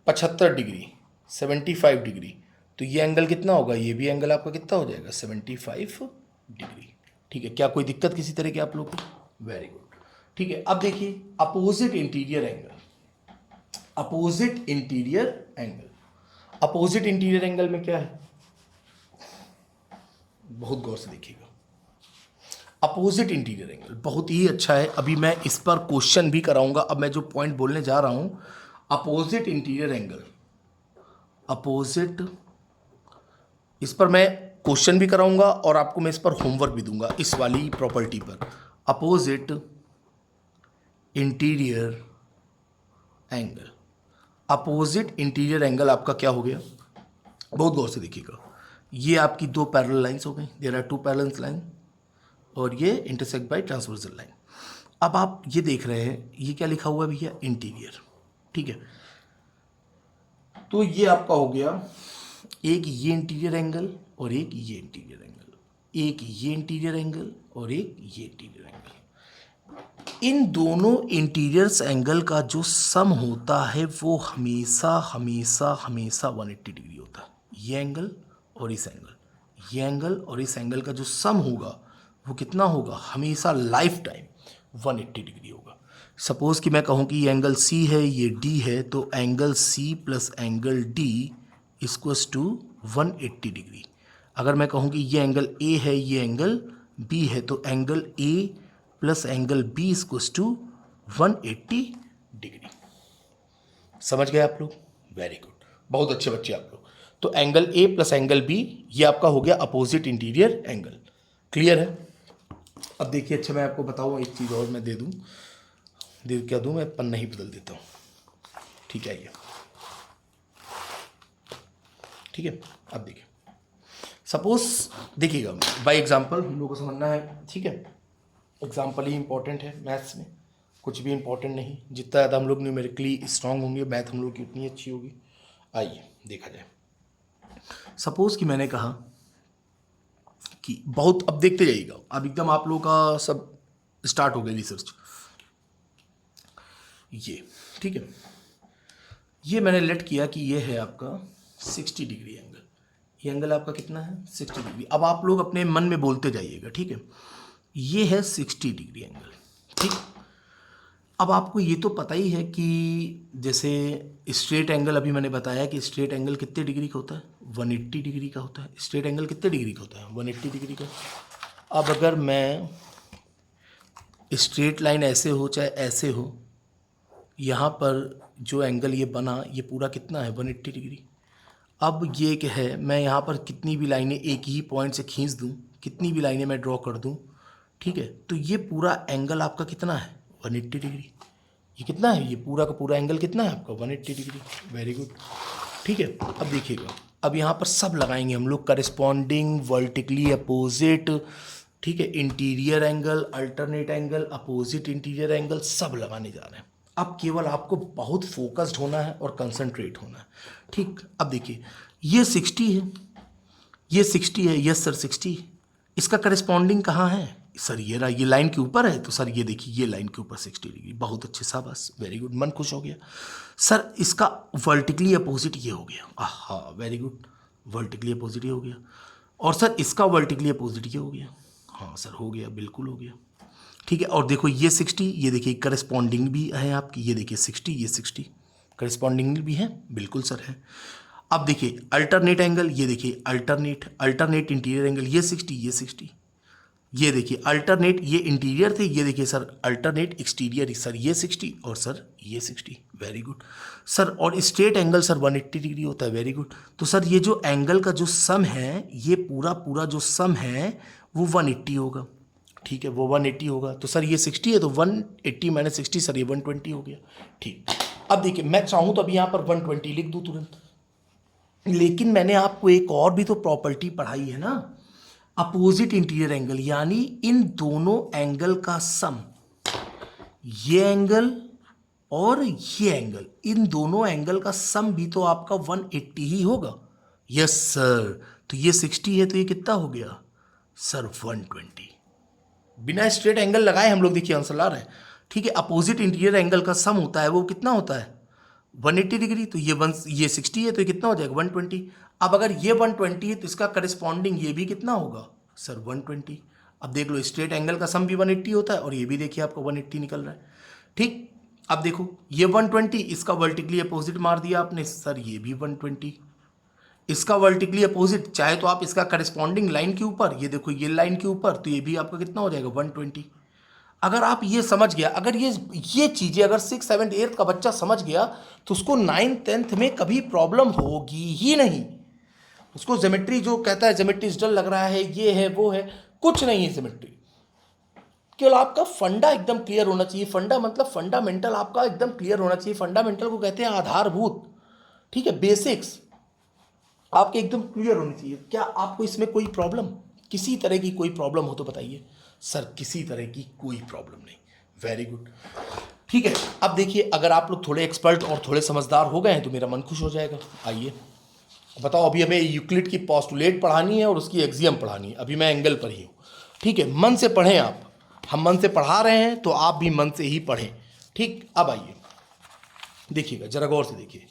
75 डिग्री, 75 डिग्री, तो ये एंगल कितना होगा? ये भी एंगल आपका कितना हो जाएगा? 75 डिग्री। ठीक है, क्या कोई दिक्कत किसी तरह की आप लोग को? Very good. ठीक है, अब देखिए opposite interior angle. Opposite interior angle, opposite interior angle में क्या है? बहुत गौर से देखिएगा। अपोजिट इंटीरियर एंगल बहुत ही अच्छा है, अभी मैं इस पर क्वेश्चन भी कराऊंगा। अब मैं जो पॉइंट बोलने जा रहा हूं, अपोजिट इंटीरियर एंगल, अपोजिट, इस पर मैं क्वेश्चन भी कराऊंगा और आपको मैं इस पर होमवर्क भी दूंगा, इस वाली प्रॉपर्टी पर। Opposite interior angle, opposite interior angle आपका क्या हो गया, बहुत गौर से देखिएगा, ये आपकी दो पैरेलल लाइंस हो गई, there are two parallel line, और ये इंटरसेक्ट बाय ट्रांसवर्सल लाइन। अब आप ये देख रहे हैं ये क्या लिखा हुआ है भैया, इंटीरियर, ठीक है। तो ये आपका हो गया एक ये इंटीरियर एंगल और एक ये इंटीरियर एंगल, एक ये इंटीरियर एंगल और एक ये इंटीरियर एंगल। इन दोनों इंटीरियर्स एंगल का जो सम होता है वो हमेशा हमेशा हमेशा 180 डिग्री होता है। ये एंगल और इस एंगल, ये एंगल और इस एंगल का जो सम होगा वो कितना होगा, हमेशा लाइफ टाइम 180 डिग्री होगा। सपोज़ कि मैं कहूँ कि ये एंगल C है, ये D है, तो angle C plus angle D equals to 180 degree. अगर मैं कहूँ कि ये एंगल A है, ये एंगल B है, तो angle A plus angle B equals to 180 degree. समझ गए आप लोग, वेरी गुड, बहुत अच्छे बच्चे आप लोग। तो angle A plus angle B ये आपका हो गया अपोजिट इंटीरियर एंगल, क्लियर है। अब देखिए, अच्छा मैं आपको बताऊँ एक चीज़ और मैं दे दूँ, क्या दूँ मैं, पन्ना ही बदल देता हूँ, ठीक है। ये ठीक है। अब देखिए, सपोज देखिएगा बाय एग्जांपल हम लोगों को समझना है, ठीक है। एग्जांपल ही इंपॉर्टेंट है मैथ्स में, कुछ भी इंपॉर्टेंट नहीं। जितना ज़्यादा हम लोग न्यूमेरिकली स्ट्रांग होंगे मैथ हम लोग की उतनी अच्छी होगी। आइए देखा जाए, सपोज कि मैंने कहा कि बहुत, अब देखते जाइएगा, अब एकदम आप लोगों का सब स्टार्ट हो गया रिसर्च। ये ठीक है, ये मैंने लेट किया कि ये है आपका 60 डिग्री एंगल, ये एंगल आपका कितना है 60 डिग्री। अब आप लोग अपने मन में बोलते जाइएगा, ठीक है, ये है 60 डिग्री एंगल, ठीक। अब आपको ये तो पता ही है कि जैसे स्ट्रेट एंगल, अभी मैंने बताया कि स्ट्रेट एंगल कितने डिग्री का होता है, 180 डिग्री का होता है। स्ट्रेट एंगल कितने डिग्री का होता है, 180 डिग्री का। अब अगर मैं स्ट्रेट लाइन ऐसे हो चाहे ऐसे हो, यहाँ पर जो एंगल ये बना ये पूरा कितना है 180 डिग्री। अब ये क्या है, मैं यहाँ पर कितनी भी लाइनें एक ही पॉइंट से खींच दूँ, कितनी भी लाइनें मैं ड्रॉ कर दूँ, ठीक है, तो ये पूरा एंगल आपका कितना है 180 डिग्री। ये कितना है, ये पूरा का पूरा एंगल कितना है आपका 180 डिग्री। वेरी गुड, ठीक है। अब देखिएगा, अब यहाँ पर सब लगाएंगे हम लोग, करेस्पॉन्डिंग, वर्टिकली अपोजिट, ठीक है, interior angle, alternate angle, opposite interior angle, सब लगाने जा रहे हैं। अब केवल आपको बहुत फोकस्ड होना है और कंसंट्रेट होना है, ठीक। अब देखिए, ये 60 है, ये 60 है, यस सर 60। इसका करेस्पॉन्डिंग कहाँ है सर, ये रहा, ये लाइन के ऊपर है, तो सर ये देखिए ये लाइन के ऊपर 60 डिग्री। बहुत अच्छे, शाबाश, वेरी गुड, मन खुश हो गया। सर इसका वर्टिकली अपोजिट ये हो गया, आहा वेरी गुड, वर्टिकली अपोजिट ये हो गया। और सर इसका वर्टिकली अपोजिट ये हो गया, हाँ सर हो गया, बिल्कुल हो गया, ठीक है। और देखो ये 60, ये देखिए करस्पॉन्डिंग भी है आपकी, ये देखिए 60, ये 60 करस्पॉन्डिंग भी है, बिल्कुल सर है। अब देखिए अल्टरनेट एंगल, ये देखिए अल्टरनेट इंटीरियर एंगल, ये 60, ये 60, ये देखिए अल्टरनेट, ये इंटीरियर थे, ये देखिए सर अल्टरनेट एक्सटीरियर, सर ये 60 और सर ये 60, वेरी गुड सर। और स्ट्रेट एंगल सर 180 डिग्री होता है, वेरी गुड। तो सर ये जो एंगल का जो सम है, ये पूरा पूरा जो सम है वो 180 होगा, ठीक है, वो 180 होगा। तो सर ये 60 है, तो 180 माइनस 60 सर ये 120 हो गया, ठीक। अब देखिए मैं चाहूँ तो अभी यहाँ पर 120 लिख दूँ तुरंत, लेकिन मैंने आपको एक और भी तो प्रॉपर्टी पढ़ाई है ना, अपोजिट इंटीरियर एंगल, यानी इन दोनों एंगल का सम, ये एंगल और ये एंगल, इन दोनों एंगल का सम भी तो आपका 180 ही होगा। यस सर, तो ये 60 है, तो ये कितना हो गया सर 120। बिना स्ट्रेट एंगल लगाए हम लोग देखिए आंसर ला रहे हैं, ठीक है। अपोजिट इंटीरियर एंगल का सम होता है वो कितना होता है 180 डिग्री, तो ये 60 है, तो ये कितना हो जाएगा 120। अब अगर ये 120 है तो इसका करस्पॉन्डिंग ये भी कितना होगा सर 120। अब देख लो स्ट्रेट एंगल का सम भी 180 होता है और ये भी देखिए आपका 180 निकल रहा है, ठीक। अब देखो ये 120, इसका वर्टिकली अपोजिट मार दिया आपने सर, ये भी 120, इसका वर्टिकली अपोजिट, चाहे तो आप इसका करस्पॉन्डिंग लाइन के ऊपर, ये देखो ये लाइन के ऊपर, तो ये भी आपका कितना हो जाएगा 120। अगर आप ये समझ गया, अगर ये चीज़ें अगर 6, 7, 8 का बच्चा समझ गया तो उसको 9, 10th में कभी प्रॉब्लम होगी ही नहीं। उसको ज्योमेट्री जो कहता है ज्योमेट्री डल लग रहा है, ये है वो है, कुछ नहीं है ज्योमेट्री, केवल आपका फंडा एकदम क्लियर होना चाहिए। फंडा मतलब फंडामेंटल आपका एकदम क्लियर होना चाहिए। फंडामेंटल को कहते हैं आधारभूत, ठीक है, बेसिक्स आपके एकदम क्लियर होनी चाहिए। क्या आपको इसमें कोई प्रॉब्लम, किसी तरह की कोई प्रॉब्लम हो तो बताइए। सर किसी तरह की कोई प्रॉब्लम नहीं, वेरी गुड, ठीक है। अब देखिए, अगर आप लोग थोड़े एक्सपर्ट और थोड़े समझदार हो गए हैं तो मेरा मन खुश हो जाएगा। आइए बताओ, अभी हमें यूक्लिड की पोस्टुलेट पढ़ानी है और उसकी एक्सियम पढ़ानी है। अभी मैं एंगल पर ही हूँ, ठीक है। मन से पढ़ें आप, हम मन से पढ़ा रहे हैं तो आप भी मन से ही पढ़ें, ठीक। अब आइए देखिएगा, जरा गौर से देखिए,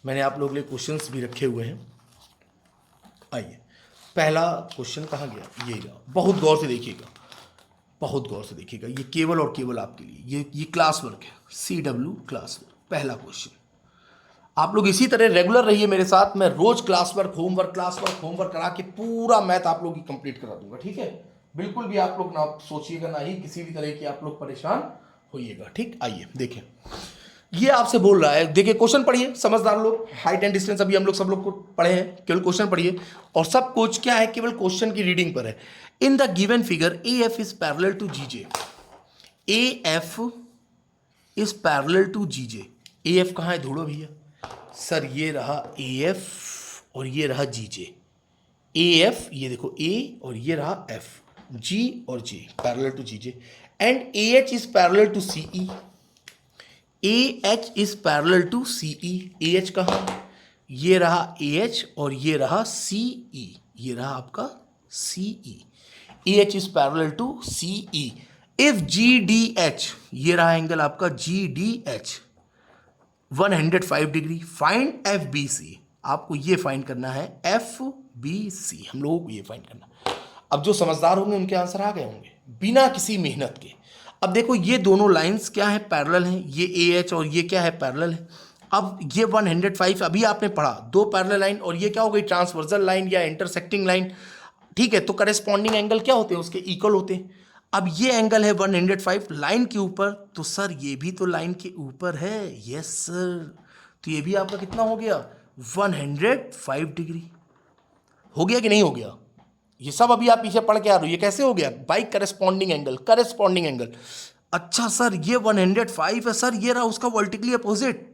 मैंने आप लोगों के लिए क्वेश्चंस भी रखे हुए हैं। आइए, पहला क्वेश्चन कहाँ गया, ये रहा। बहुत गौर से देखिएगा, बहुत गौर से देखिएगा, ये केवल और केवल आपके लिए, ये क्लास वर्क है, CW क्लास वर्क। पहला क्वेश्चन, आप लोग इसी तरह रेगुलर रहिए मेरे साथ। मैं रोज क्लास वर्क होमवर्क करा के पूरा मैथ आप लोग की कंप्लीट करा दूंगा, ठीक है। बिल्कुल भी आप लोग ना सोचिएगा, ना ही किसी भी तरह की आप लोग परेशान होइएगा, ठीक। आइए देखें, ये आपसे बोल रहा है, देखिए क्वेश्चन पढ़िए समझदार लोग। हाइट एंड डिस्टेंस अभी हम लोग सब लोग को पढ़े हैं, केवल क्वेश्चन पढ़िए। और सब कुछ क्या है, केवल क्वेश्चन की रीडिंग पर है। In the given figure AF is parallel to GJ। AF is parallel to GJ। AF कहाँ है, ढूंढो भैया। सर ये रहा AF और ये रहा GJ। AF ये देखो A और ये रहा F, G और J parallel to GJ। And AH is parallel to CE। AH is parallel to CE। AH कहाँ, ये रहा AH और ये रहा CE, ये रहा आपका CE। AH is parallel to CE। If GDH, ये रहा एंगल आपका GDH 105 डिग्री। फाइंड FBC, आपको ये फाइंड करना है FBC, हम लोगों को ये फाइंड करना। अब जो समझदार होंगे उनके आंसर आ गए होंगे बिना किसी मेहनत के। अब देखो, ये दोनों लाइंस क्या है, पैरेलल हैं। ये AH और ये क्या है, पैरेलल है। अब ये 105 अभी आपने पढ़ा, दो पैरेलल लाइन, और ये क्या हो गई, ट्रांसवर्सल लाइन या इंटरसेक्टिंग लाइन, ठीक है। तो करेस्पॉन्डिंग एंगल क्या होते हैं, उसके इक्वल होते हैं। अब ये एंगल है 105 लाइन के ऊपर, तो सर ये भी तो लाइन के ऊपर है, यस सर। तो ये भी आपका कितना हो गया, 105 डिग्री। हो गया कि नहीं हो गया, ये सब अभी आप पीछे पढ़ के आ रहे हो, ये कैसे हो गया, by corresponding angle, corresponding angle. अच्छा सर ये 105 है सर, ये रहा उसका vertically opposite,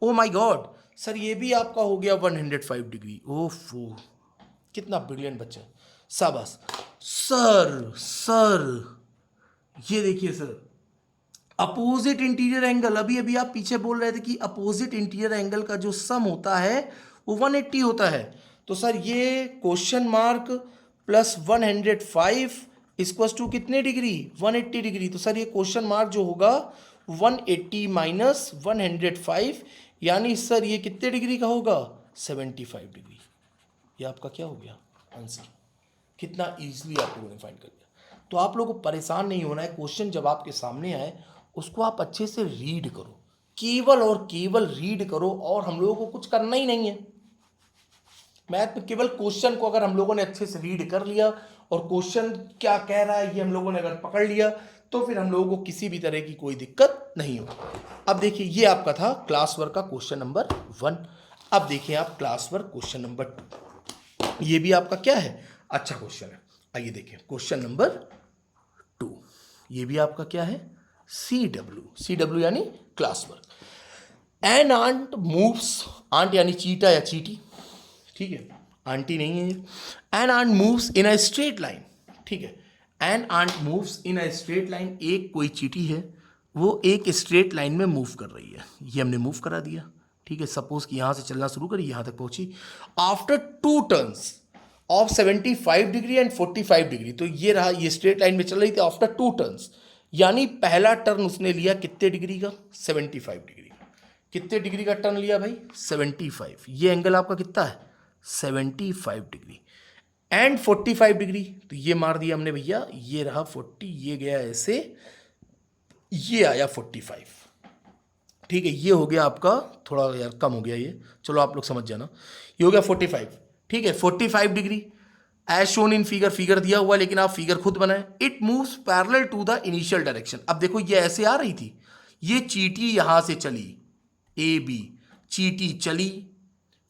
oh my God. Sir ये भी आपका हो गया 105 डिग्री। ओफो, कितना ब्रिलियंट बच्चा, शाबाश सर। ये देखिए सर, अपोजिट इंटीरियर एंगल, अभी अभी आप पीछे बोल रहे थे कि अपोजिट इंटीरियर एंगल का जो सम होता है वो 180 होता है। तो सर ये question mark plus 105 equals to कितने डिग्री, 180 डिग्री। तो सर ये क्वेश्चन मार्क जो होगा 180 माइनस 105, यानी सर ये कितने डिग्री का होगा, 75 डिग्री। ये आपका क्या हो गया आंसर। कितना इजीली आप लोगों ने फाइंड कर लिया। तो आप लोगों को परेशान नहीं होना है, क्वेश्चन जब आपके सामने आए उसको आप अच्छे से रीड करो, केवल और केवल रीड करो, और हम लोगों को कुछ करना ही नहीं है मैथ में। केवल क्वेश्चन को अगर हम लोगों ने अच्छे से रीड कर लिया और क्वेश्चन क्या कह रहा है ये हम लोगों ने अगर पकड़ लिया, तो फिर हम लोगों को किसी भी तरह की कोई दिक्कत नहीं हो। अब देखिए, ये आपका था क्लास वर्क का क्वेश्चन नंबर 1। अब देखिए आप क्लास वर्क क्वेश्चन नंबर 2, ये भी आपका क्या है, अच्छा क्वेश्चन है। आइए देखें क्वेश्चन नंबर 2, ये भी आपका क्या है, CW यानी class work. An ant moves, ant यानी चीटा या चीटी, ठीक है, आंटी नहीं है। An ant moves in a straight line, ठीक है। An ant moves in a straight line, एक कोई चीटी है वो एक स्ट्रेट लाइन में मूव कर रही है, ये हमने मूव करा दिया, ठीक है। सपोज कि यहां से चलना शुरू करी, यहां तक पहुंची। After 2 turns of 75 degree and 45 degree, तो ये रहा, ये स्ट्रेट लाइन में चल रही थी। आफ्टर 2 टर्न्स, यानी पहला टर्न उसने लिया कितने डिग्री का, 75 डिग्री का। कितने डिग्री का टर्न लिया भाई, 75। ये एंगल आपका कितना है, 75 डिग्री। एंड 45 डिग्री, तो ये मार दिया हमने भैया, ये रहा 40, ये गया ऐसे, ये आया 45, ठीक है। ये हो गया आपका, थोड़ा यार कम हो गया ये, चलो आप लोग समझ जाना, ये हो गया 45, ठीक है। 45 degree as shown in figure दिया हुआ, लेकिन आप फिगर खुद बनाए। It moves parallel to the initial direction. अब देखो ये ऐसे आ रही थी, ये चीटी यहां से चली, AB चीटी चली,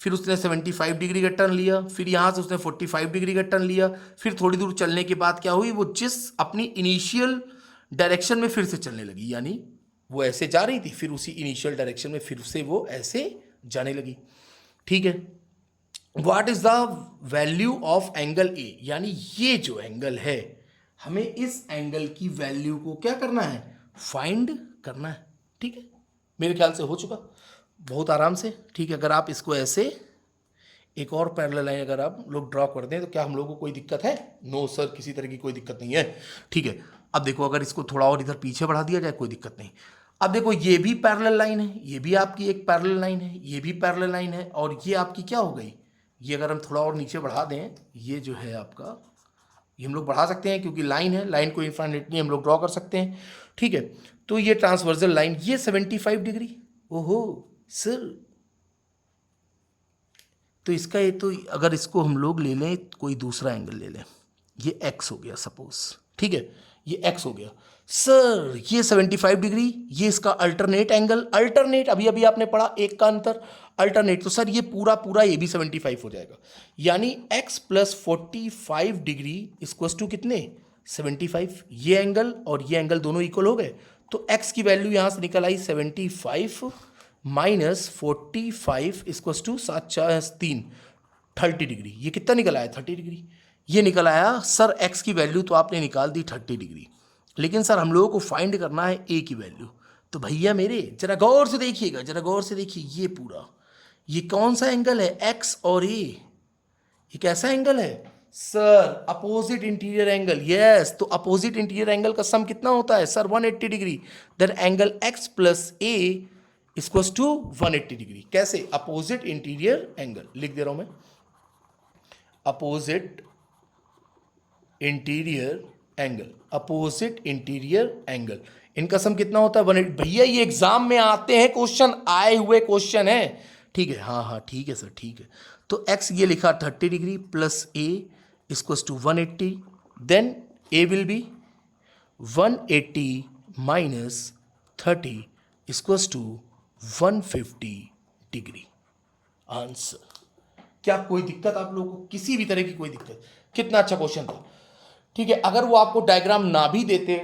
फिर उसने 75 डिग्री का टर्न लिया, फिर यहां से उसने 45 डिग्री का टर्न लिया, फिर थोड़ी दूर चलने के बाद क्या हुई, वो जिस अपनी इनिशियल डायरेक्शन में फिर से चलने लगी, यानी वो ऐसे जा रही थी, फिर उसी इनिशियल डायरेक्शन में फिर से वो ऐसे जाने लगी। ठीक है, what is the value of angle A, यानी ये जो एंगल है हमें इस एंगल की वैल्यू को क्या करना है, फाइंड करना है। ठीक है, मेरे ख्याल से हो चुका बहुत आराम से। ठीक है, अगर आप इसको ऐसे एक और पैरेलल लाइन अगर आप लोग ड्रॉ कर दें तो क्या हम लोगों को कोई दिक्कत है? नो सर, किसी तरह की कोई दिक्कत नहीं है। ठीक है, अब देखो अगर इसको थोड़ा और इधर पीछे बढ़ा दिया जाए कोई दिक्कत नहीं। अब देखो ये भी पैरेलल लाइन है, ये भी आपकी एक पैरेलल लाइन है, ये भी पैरेलल लाइन है, और ये आपकी क्या हो गई, ये अगर हम थोड़ा और नीचे बढ़ा दें, ये जो है आपका, ये हम लोग बढ़ा सकते हैं क्योंकि लाइन है, लाइन को इनफाइनाइटली हम लोग ड्रॉ कर सकते हैं। ठीक है, तो ये ट्रांसवर्सल लाइन ये 75 डिग्री। ओहो सर, तो इसका ये तो अगर इसको हम लोग ले लें कोई दूसरा एंगल ले लें, ये x हो गया सपोज। ठीक है, ये x हो गया सर, ये 75 डिग्री, ये इसका अल्टरनेट एंगल, अल्टरनेट अभी अभी आपने पढ़ा एक का अंतर, अल्टरनेट, तो सर ये पूरा पूरा ये भी 75 हो जाएगा, यानी x plus 45 degree equals to कितने, 75। ये एंगल और ये एंगल दोनों इक्वल हो गए, तो x की वैल्यू यहां से निकल आई 75 माइनस 45 इक्वल्स टू 7 4 3 30 डिग्री। ये कितना निकल आया, 30 डिग्री। ये निकल आया सर, x की वैल्यू तो आपने निकाल दी 30 डिग्री, लेकिन सर हम लोगों को फाइंड करना है a की वैल्यू। तो भैया मेरे जरा गौर से देखिएगा, जरा गौर से देखिए, ये पूरा ये कौन सा एंगल है, x और a, ये कैसा एंगल है sir, opposite interior angle. Yes, तो अपोजिट इंटीरियर एंगल का सम कितना होता है sir, 180 degree. Then angle x plus a equals to 180 degree. कैसे, अपोजिट इंटीरियर एंगल लिख दे रहा हूं मैं, opposite interior angle, opposite interior angle, इनका सम कितना होता है 180। भैया ये एग्जाम में आते हैं क्वेश्चन, आए हुए क्वेश्चन है। ठीक है, हाँ हाँ ठीक है सर, ठीक है। तो x ये लिखा 30 degree plus a equals to 180, then a will be 180 minus 30 equals to 150 degree. Answer. क्या कोई दिक्कत आप लोगों को, किसी भी तरह की कोई दिक्कत? कितना अच्छा क्वेश्चन था। ठीक है, अगर वो आपको डायग्राम ना भी देते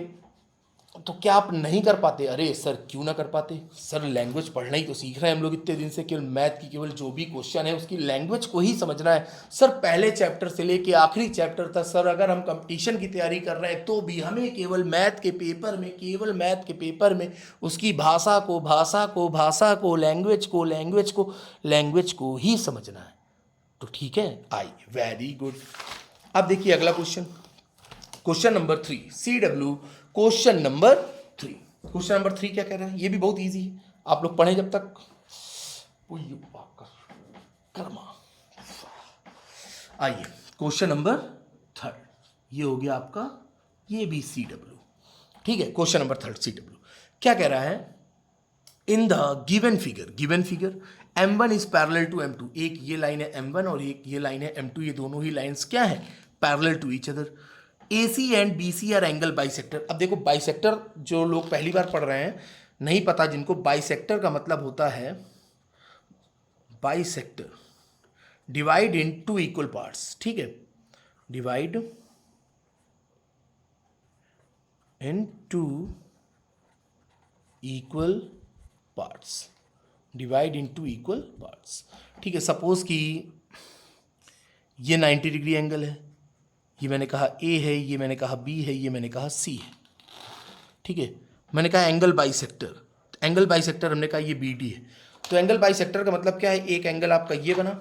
तो क्या आप नहीं कर पाते? अरे सर क्यों ना कर पाते सर, लैंग्वेज पढ़ना ही तो सीख रहे हैं हम लोग इतने दिन से, केवल मैथ की केवल जो भी क्वेश्चन है उसकी लैंग्वेज को ही समझना है सर। पहले चैप्टर से लेके आखिरी चैप्टर तक सर, अगर हम कंपटीशन की तैयारी कर रहे हैं तो भी हमें केवल मैथ के पेपर में, केवल मैथ के पेपर में उसकी लैंग्वेज को ही समझना है। तो ठीक है, आइए, वेरी गुड। अब देखिए अगला question, question number 3, CW question number 3। Question number 3 क्या कह रहा है, ये भी बहुत इजी है, आप लोग पढ़ें जब तक। कर्मा। आइए, क्वेश्चन नंबर 3, ये हो गया आपका, ये भी CW। ठीक है, क्वेश्चन नंबर 3 CW क्या कह रहा है, in the given figure M1 is parallel to M2। एक ये लाइन है M1 और एक ये लाइन है M2, ये दोनों ही लाइंस क्या है, parallel to each other. AC and BC are angle bisector. अब देखो बाइसेक्टर जो लोग पहली बार पढ़ रहे हैं, नहीं पता जिनको, बाइसेक्टर का मतलब होता है, bisector divide in two equal parts. ठीक है, divide in two equal parts, divide into equal parts. ठीक है, सपोज कि ये 90 डिग्री एंगल है, ये मैंने कहा A है, ये मैंने कहा B है, ये मैंने कहा C है। ठीक है, मैंने कहा एंगल बाइसेक्टर, एंगल बाइसेक्टर हमने कहा ये BD है। तो एंगल बाइसेक्टर का मतलब क्या है, एक एंगल आपका ये बना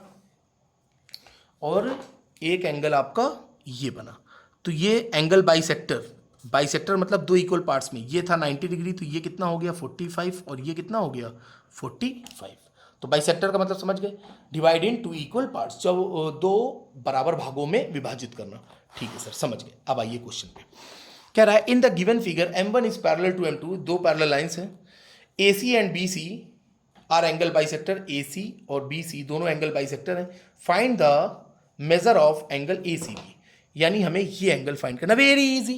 और एक एंगल आपका ये बना, तो ये एंगल बाइसेक्टर, बाइसेक्टर मतलब दो इक्वल पार्ट्स में, ये था 90 डिग्री, तो ये कितना हो गया 45, और ये कितना हो गया 45। तो बाइसेक्टर का मतलब समझ गए, divide in two equal parts, जब दो बराबर भागों में विभाजित करना। ठीक है सर, समझ गए। अब आइए क्वेश्चन पे, कह रहा है in the given figure M1 is parallel to M2, दो पैरेलल लाइंस हैं, AC and BC are angle bisector, AC और BC दोनों एंगल बाइसेक्टर हैं, find the measure of angle ACB, यानी हमें ये एंगल फाइंड करना। वेरी इजी,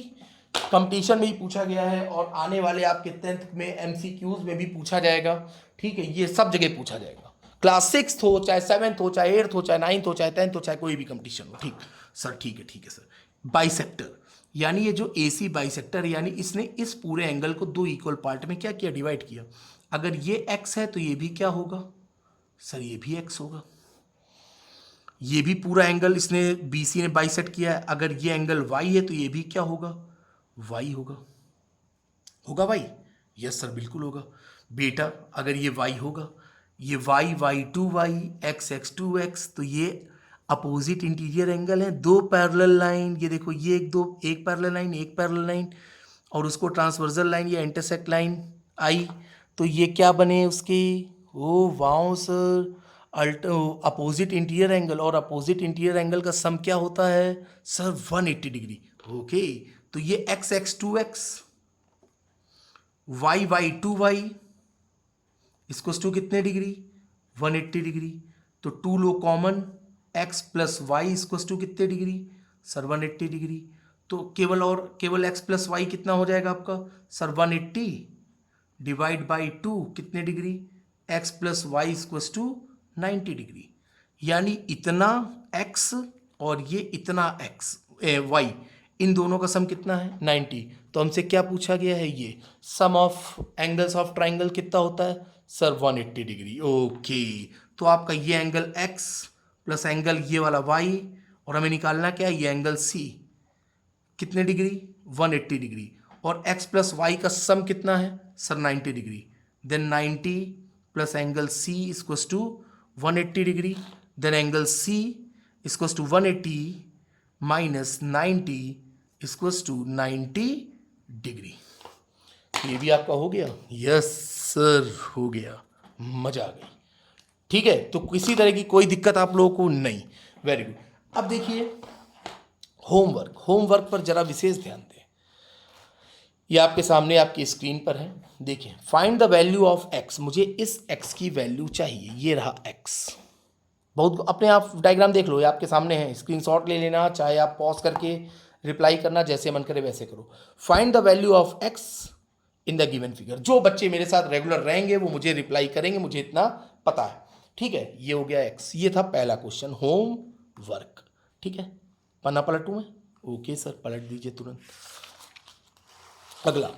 कंपटीशन में ही पूछा गया है और आने वाले आपके 10th में MCQs में भी पूछा जाएगा। ठीक है, ये सब जगह पूछा जाएगा, क्लास 6 हो चाहे 7th हो चाहे 8th हो चाहे 9th हो चाहे 10th हो चाहे कोई भी कंपटीशन हो। ठीक सर, ठीक है सर। बाइसेक्टर यानी ये जो AC बाइसेक्टर, यानी इसने इस पूरे एंगल को दो इक्वल पार्ट में क्या किया, डिवाइड किया। अगर ये x है तो ये भी क्या होगा सर, ये भी x होगा। ये भी पूरा एंगल इसने BC ने बाइसेक्ट किया है, अगर ये एंगल y है तो ये भी क्या होगा, y होगा। होगा भाई? यस सर बिल्कुल होगा। बेटा अगर ये y होगा, ये y 2y x 2x, तो ये अपोजिट इंटीरियर एंगल है, दो पैरेलल लाइन, ये देखो ये एक पैरेलल लाइन, एक पैरेलल लाइन, और उसको ट्रांसवर्सल लाइन या इंटरसेक्ट लाइन आई, तो ये क्या बने उसके, oh wow sir, opposite interior angle, और अपोजिट इंटीरियर एंगल का सम क्या होता है सर, 180 डिग्री। ओके, तो ये x 2x, y 2y इसको टू कितने डिग्री, 180 डिग्री। तो 2 लो कॉमन, x प्लस वाई इसको टू कितने डिग्री सर, 180 डिग्री। तो केवल x प्लस वाई कितना हो जाएगा आपका सर, 180 डिवाइड बाई 2 कितने डिग्री, x प्लस वाई इसको टू 90 डिग्री। यानी इतना x और ये इतना y, इन दोनों का सम कितना है 90। तो हमसे क्या पूछा गया है, ये सम ऑफ एंगल्स ऑफ ट्राइंगल कितना होता है सर, 180 डिग्री। ओके, तो आपका ये एंगल x प्लस एंगल ये वाला y, और हमें निकालना क्या है, ये एंगल C कितने डिग्री, 180 डिग्री, और x प्लस वाई का सम कितना है sir, 90 degree. Then 90 plus angle C equals to 180 degree, then angle C equals to 180 minus 90 equals to 90 degree. ये भी आपका हो गया, यस सर हो गया, मजा आ गई। ठीक है, तो किसी तरह की कोई दिक्कत आप लोगों को नहीं, वेरी गुड। अब देखिए होमवर्क पर जरा विशेष ध्यान दें। ये आपके सामने आपकी स्क्रीन पर है, देखिए find the value of x, मुझे इस x की वैल्यू चाहिए, ये रहा x। बहुत अपने आप डायग्राम देख लो, ये आपके सामने है, स्क्रीनशॉट ले लेना, चाहे आप पॉज करके रिप्लाई करना, जैसे मन करे वैसे करो। Find the value of x in the given figure. जो बच्चे मेरे साथ रेगुलर रहेंगे वो मुझे रिप्लाई करेंगे, मुझे इतना पता है। ठीक है, ये हो गया x, ये था पहला क्वेश्चन होमवर्क। ठीक है, पन्ना पलटूं मैं, ओके सर पलट दीजिए तुरंत। अगला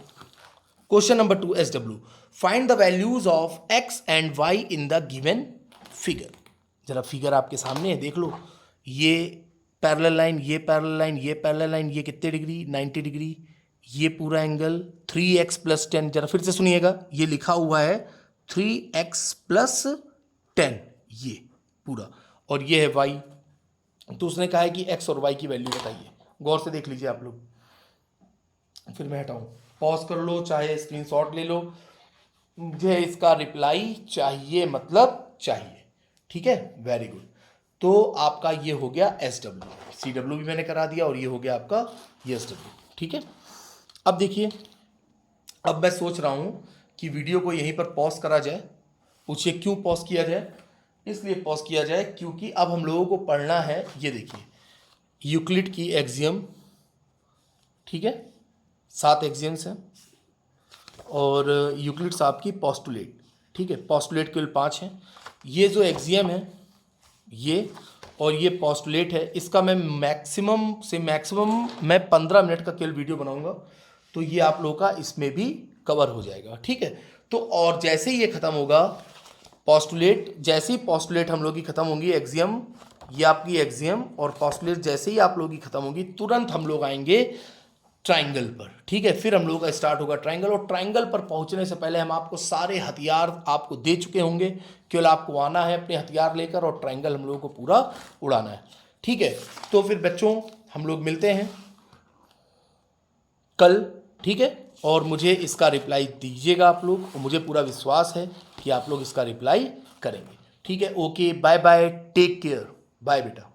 question number 2 SW, find the values of x and y in the given figure. जरा फिगर आपके सामने है, देख लो, ये पैरेलल लाइन, ये पैरेलल लाइन, ये पैरेलल लाइन, ये कितने डिग्री 90 डिग्री, ये पूरा एंगल 3x प्लस 10, जरा फिर से सुनिएगा, ये लिखा हुआ है 3x प्लस 10, ये पूरा, और ये है y। तो उसने कहा है कि x और y की वैल्यू बताइए, गौर से देख लीजिए आप लोग, फिर मैं हटाऊं, पॉज कर लो, चाहे स्क्रीनशॉट ले लो, मुझे इसका रिप्लाई चाहिए, मतलब चाहिए। ठीक है, वेरी गुड। तो आपका ये हो गया SW, CW भी मैंने करा दिया, और ये हो गया आपका ये SW। ठीक है, अब देखिए, अब मैं सोच रहा हूं कि वीडियो को यहीं पर पॉज करा जाए। पूछिए क्यों पॉज किया जाए? इसलिए पॉज किया जाए क्योंकि अब हम लोगों को पढ़ना है, ये देखिए यूक्लिड की एक्सियम। ठीक है, 7 एक्सियम्स हैं, और यूक्लिड साहब की पोस्टुलेट। ठीक है, पोस्टुलेट केवल 5 हैं। ये जो एक्सियम है ये, और ये पोस्टुलेट है, इसका मैं मैक्सिमम से मैक्सिमम मैं 15 मिनट का केवल वीडियो बनाऊंगा, तो ये आप लोगों का इसमें भी कवर हो जाएगा। ठीक है, तो और जैसे ही ये खत्म होगा पोस्टुलेट, जैसे ही पोस्टुलेट हम लोग की खत्म होंगी, एक्सियम ये आपकी एक्सियम और पोस्टुलेट जैसे ही आप लोगों की खत्म होगी, तुरंत हम लोग आएंगे ट्राइंगल पर। ठीक है, फिर हम लोग का स्टार्ट होगा ट्राइंगल, और ट्राइंगल पर पहुंचने से पहले हम आपको सारे हथियार आपको दे चुके होंगे, केवल आपको आना है अपने हथियार लेकर, और ट्राइंगल हम लोगों को पूरा उड़ाना है। ठीक है, तो फिर बच्चों हम लोग मिलते हैं कल। ठीक है, और मुझे इसका रिप्लाई दीजिएगा आप लोग, और मुझे पूरा विश्वास है कि आप लोग इसका रिप्लाई करेंगे। ठीक है, okay, bye bye, take care, bye बेटा।